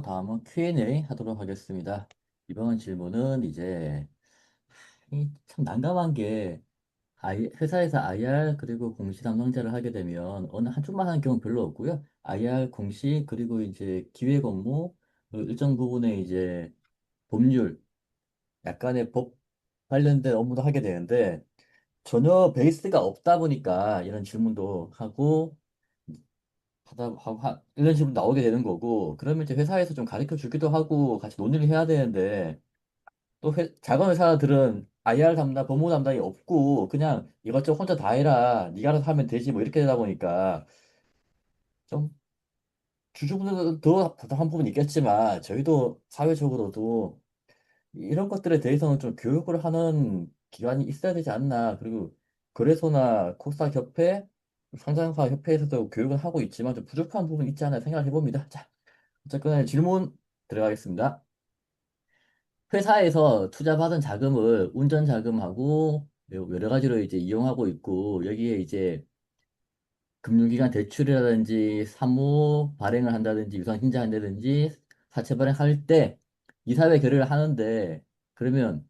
다음은 Q&A 하도록 하겠습니다. 이번 질문은 이제 참 난감한 게 회사에서 IR 그리고 공시 담당자를 하게 되면 어느 한쪽만 하는 경우는 별로 없고요. IR, 공시 그리고 이제 기획 업무 그리고 일정 부분의 이제 법률 약간의 법 관련된 업무도 하게 되는데 전혀 베이스가 없다 보니까 이런 질문도 하고 이런 식으로 나오게 되는 거고 그러면 이제 회사에서 좀 가르쳐 주기도 하고 같이 논의를 해야 되는데 또 작은 회사들은 IR 담당, 법무 담당이 없고 그냥 이것저것 혼자 다 해라. 네가 알아서 하면 되지. 뭐 이렇게 되다 보니까 좀 주주분들도 더 답답한 부분이 있겠지만 저희도 사회적으로도 이런 것들에 대해서는 좀 교육을 하는 기관이 있어야 되지 않나. 그리고 거래소나 코스닥 협회, 상장사 협회에서도 교육을 하고 있지만 좀 부족한 부분이 있지 않나 생각해 봅니다. 자, 어쨌거나 질문 들어가겠습니다. 회사에서 투자받은 자금을 운전 자금하고 여러 가지로 이제 이용하고 있고 여기에 이제 금융기관 대출이라든지 사무 발행을 한다든지 유상 신청한다든지 사채 발행할 때 이사회 결의를 하는데 그러면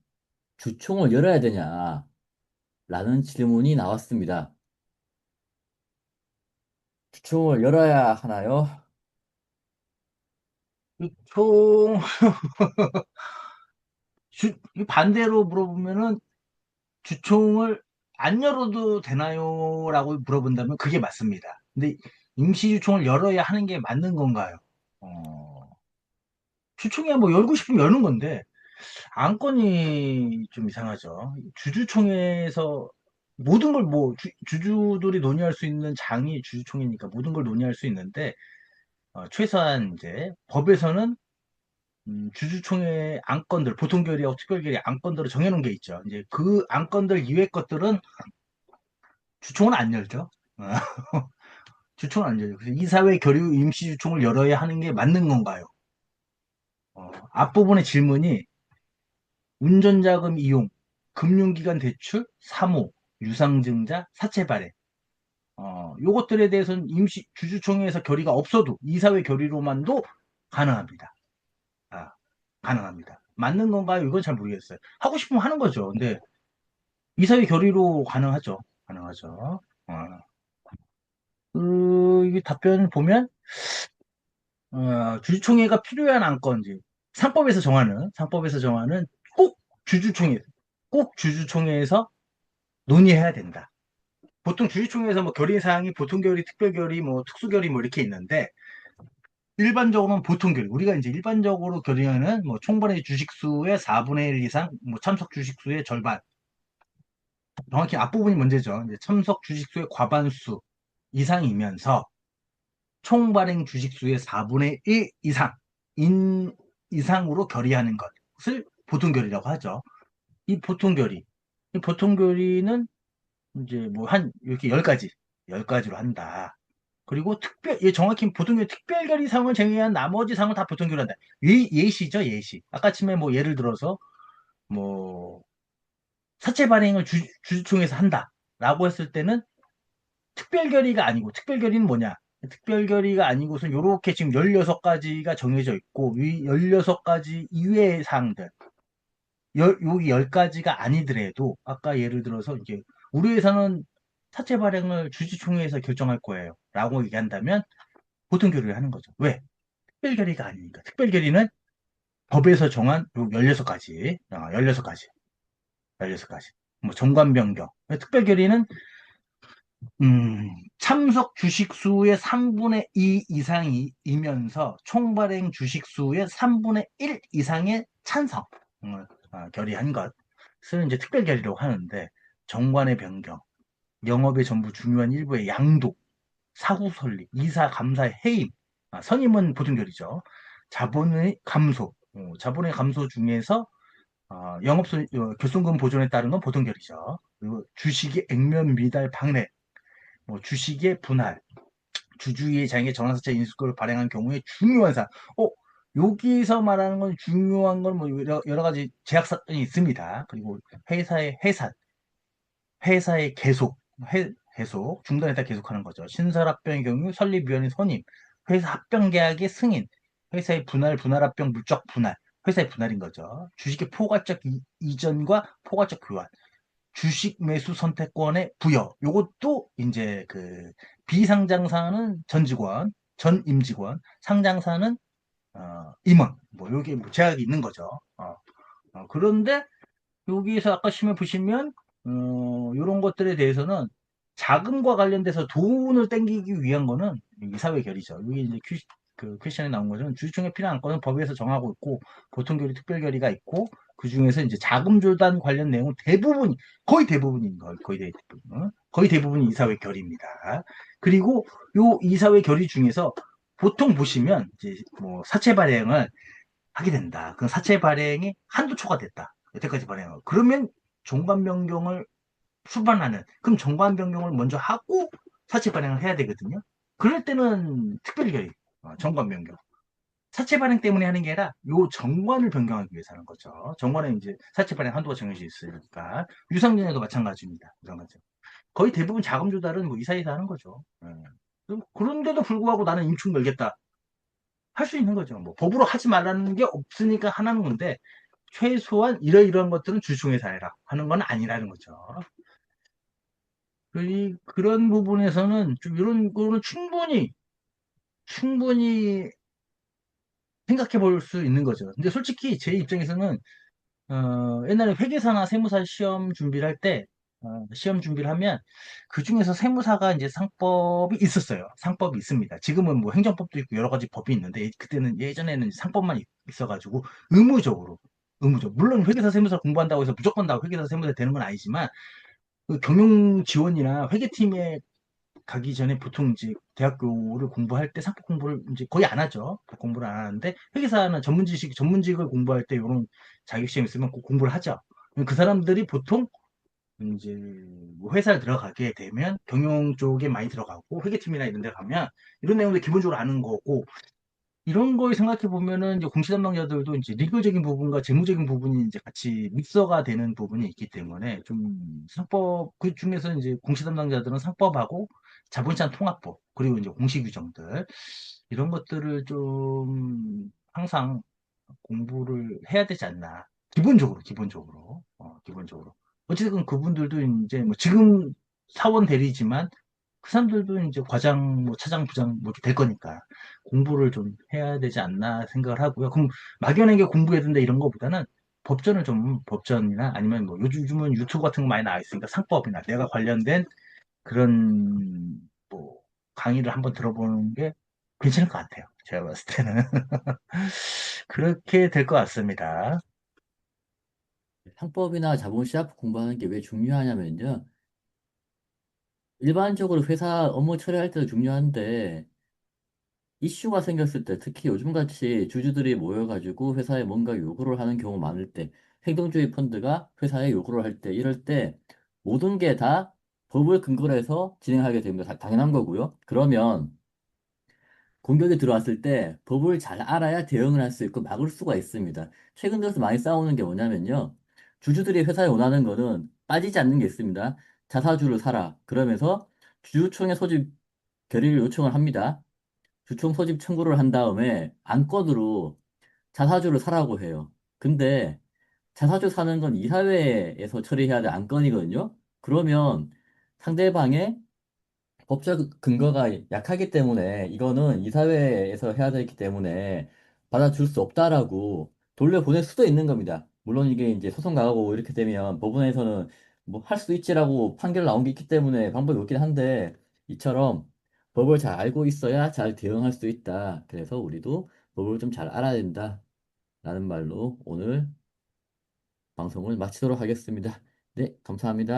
주총을 열어야 되냐라는 질문이 나왔습니다. 주총을 열어야 하나요? 총, 반대로 물어보면은 주총을 안 열어도 되나요? 라고 물어본다면 그게 맞습니다. 근데 임시주총을 열어야 하는 게 맞는 건가요? 주총이야 뭐 열고 싶으면 여는 건데, 안건이 좀 이상하죠. 주주총회에서 모든 걸 뭐, 주주들이 논의할 수 있는 장이 주주총회니까 모든 걸 논의할 수 있는데, 최소한 이제 법에서는 주주총회 안건들, 보통결의하고 특별결의 안건들을 정해놓은 게 있죠. 이제 그 안건들 이외 것들은 주총은 안 열죠. 주총은 안 열죠. 그래서 이사회 결의 임시주총을 열어야 하는 게 맞는 건가요? 앞부분의 질문이 운전자금 이용, 금융기관 대출, 사모, 유상증자, 사채 발행. 요것들에 대해서는 임시 주주총회에서 결의가 없어도 이사회 결의로만도 가능합니다. 아, 가능합니다. 맞는 건가요? 이건 잘 모르겠어요. 하고 싶으면 하는 거죠. 근데 이사회 결의로 가능하죠. 가능하죠. 이게 답변 보면 주주총회가 필요한 안건지 상법에서 정하는 꼭 주주총회 꼭 주주총회에서 논의해야 된다. 보통 주주총회에서 뭐 결의 사항이 보통 결의, 특별 결의, 뭐 특수 결의 뭐 이렇게 있는데 일반적으로는 보통 결의. 우리가 이제 일반적으로 결의하는 뭐 총반의 주식수의 4분의 1 이상, 뭐 참석 주식수의 절반. 정확히 앞부분이 문제죠. 이제 참석 주식수의 과반수 이상이면서 총 발행 주식수의 4분의 1 이상으로 결의하는 것을 보통결의라고 하죠. 이 보통결의. 이 보통결의는 이제 뭐 한 이렇게 10가지로 한다. 그리고 정확히 보통결의 특별결의 사항을 제외한 나머지 사항을 다 보통결의 한다. 예시죠, 예시. 아까 침에 뭐 예를 들어서 뭐 사채 발행을 주주총회에서 한다라고 했을 때는 특별결의가 아니고, 특별결의는 뭐냐? 특별결의가 아니고서 요렇게 지금 16가지가 정해져 있고, 이 16가지 이외의 사항들, 여기 10가지가 아니더라도, 아까 예를 들어서 이제, 우리 회사는 사채 발행을 주주총회에서 결정할 거예요. 라고 얘기한다면, 보통 결의를 하는 거죠. 왜? 특별결의가 아니니까. 특별결의는 법에서 정한 요 16가지, 16가지, 16가지. 뭐, 정관 변경. 특별결의는 참석 주식수의 3분의 2 이상이면서 총발행 주식수의 3분의 1 이상의 찬성, 결의한 것을 이제 특별 결의라고 하는데, 정관의 변경, 영업의 전부 중요한 일부의 양도, 사후 설립, 이사 감사의 해임, 선임은 보통 결의죠. 자본의 감소, 자본의 감소 중에서 결손금 보존에 따른 건 보통 결의죠. 그리고 주식의 액면 미달 박래, 뭐 주식의 분할, 주주의 장애 전환사채 인수권을 발행한 경우에 중요한 사항. 여기서 말하는 건 중요한 건 뭐 여러 가지 제약 사건이 있습니다. 그리고 회사의 해산, 회사의 계속, 중단했다 계속하는 거죠. 신설합병의 경우 설립위원회 선임, 회사 합병 계약의 승인, 회사의 분할, 분할합병, 물적 분할, 회사의 분할인 거죠. 주식의 포괄적 이전과 포괄적 교환, 주식 매수 선택권의 부여. 요것도 이제 그 비상장사는 전 직원, 전 임직원, 상장사는 임원. 뭐 요게 뭐 제약이 있는 거죠. 그런데 여기서 아까 시면 보시면 이런 것들에 대해서는 자금과 관련돼서 돈을 땡기기 위한 거는 이사회 결의죠. 여기 이제 그 퀘션에 나온 것은 주주총회 필요 안건은 법에서 정하고 있고 보통 결의, 특별 결의가 있고 그 중에서 이제 자금 조달 관련 내용은 대부분 거의 대부분인 거 거의 대부분 거의 대부분이 이사회 결의입니다. 그리고 요 이사회 결의 중에서 보통 보시면 이제 뭐 사채 발행을 하게 된다. 그 사채 발행이 한도 초과됐다. 여태까지 발행하고. 그러면 정관 변경을 수반하는. 그럼 정관 변경을 먼저 하고 사채 발행을 해야 되거든요. 그럴 때는 특별 결의, 정관 변경. 사채 발행 때문에 하는 게 아니라 요 정관을 변경하기 위해서 하는 거죠. 정관에 이제 사채 발행 한도가 정해져 있으니까 유상증에도 마찬가지입니다. 마찬가지. 거의 대부분 자금 조달은 뭐 이사회에서 하는 거죠. 예. 그런데도 불구하고 나는 임충 걸겠다. 할 수 있는 거죠. 뭐 법으로 하지 말라는 게 없으니까 하는 건데 최소한 이러이러한 것들은 주중에서 해라 하는 건 아니라는 거죠. 그런 부분에서는 좀 이런 거는 충분히 생각해 볼 수 있는 거죠. 근데 솔직히 제 입장에서는 옛날에 회계사나 세무사 시험 준비를 할 때, 시험 준비를 하면, 그 중에서 세무사가 이제 상법이 있었어요. 상법이 있습니다. 지금은 뭐 행정법도 있고 여러 가지 법이 있는데, 그때는 예전에는 상법만 있어가지고, 의무적으로, 물론 회계사 세무사 공부한다고 해서 무조건 다 회계사 세무사 되는 건 아니지만, 그 경영 지원이나 회계팀에 가기 전에 보통 이제 대학교를 공부할 때 상법 공부를 이제 거의 안 하죠. 공부를 안 하는데 회계사는 전문직을 공부할 때 이런 자격시험 있으면 꼭 공부를 하죠. 그 사람들이 보통 이제 뭐 회사에 들어가게 되면 경영 쪽에 많이 들어가고 회계팀이나 이런 데 가면 이런 내용들 기본적으로 아는 거고 이런 걸 생각해 보면은 이제 공시 담당자들도 이제 리그적인 부분과 재무적인 부분이 이제 같이 믹서가 되는 부분이 있기 때문에 좀 상법 그 중에서 이제 공시 담당자들은 상법하고 자본시장 통합법 그리고 이제 공시 규정들 이런 것들을 좀 항상 공부를 해야 되지 않나. 기본적으로. 어쨌든 그분들도 이제 뭐 지금 사원 대리지만 그 사람들도 이제 과장, 뭐 차장, 부장 뭐 이렇게 될 거니까 공부를 좀 해야 되지 않나 생각을 하고요. 그럼 막연하게 공부해야 된다 이런 거보다는 법전이나 아니면 뭐 요즘은 유튜브 같은 거 많이 나와 있으니까 상법이나 내가 관련된 그런 뭐 강의를 한번 들어보는 게 괜찮을 것 같아요. 제가 봤을 때는. 그렇게 될 것 같습니다. 상법이나 자본시작 공부하는 게 왜 중요하냐면요. 일반적으로 회사 업무 처리할 때도 중요한데, 이슈가 생겼을 때, 특히 요즘같이 주주들이 모여가지고 회사에 뭔가 요구를 하는 경우 많을 때, 행동주의 펀드가 회사에 요구를 할 때, 이럴 때 모든 게 다 법을 근거로 해서 진행하게 됩니다. 당연한 거고요. 그러면 공격이 들어왔을 때 법을 잘 알아야 대응을 할 수 있고 막을 수가 있습니다. 최근 들어서 많이 싸우는 게 뭐냐면요. 주주들이 회사에 원하는 거는 빠지지 않는 게 있습니다. 자사주를 사라. 그러면서 주주총회 소집 결의를 요청을 합니다. 주총 소집 청구를 한 다음에 안건으로 자사주를 사라고 해요. 근데 자사주 사는 건 이사회에서 처리해야 될 안건이거든요. 그러면 상대방의 법적 근거가 약하기 때문에 이거는 이사회에서 해야 되기 때문에 받아줄 수 없다라고 돌려보낼 수도 있는 겁니다. 물론 이게 이제 소송 가고 이렇게 되면 법원에서는 뭐 할 수 있지라고 판결 나온 게 있기 때문에 방법이 없긴 한데 이처럼 법을 잘 알고 있어야 잘 대응할 수 있다. 그래서 우리도 법을 좀 잘 알아야 된다. 라는 말로 오늘 방송을 마치도록 하겠습니다. 네, 감사합니다.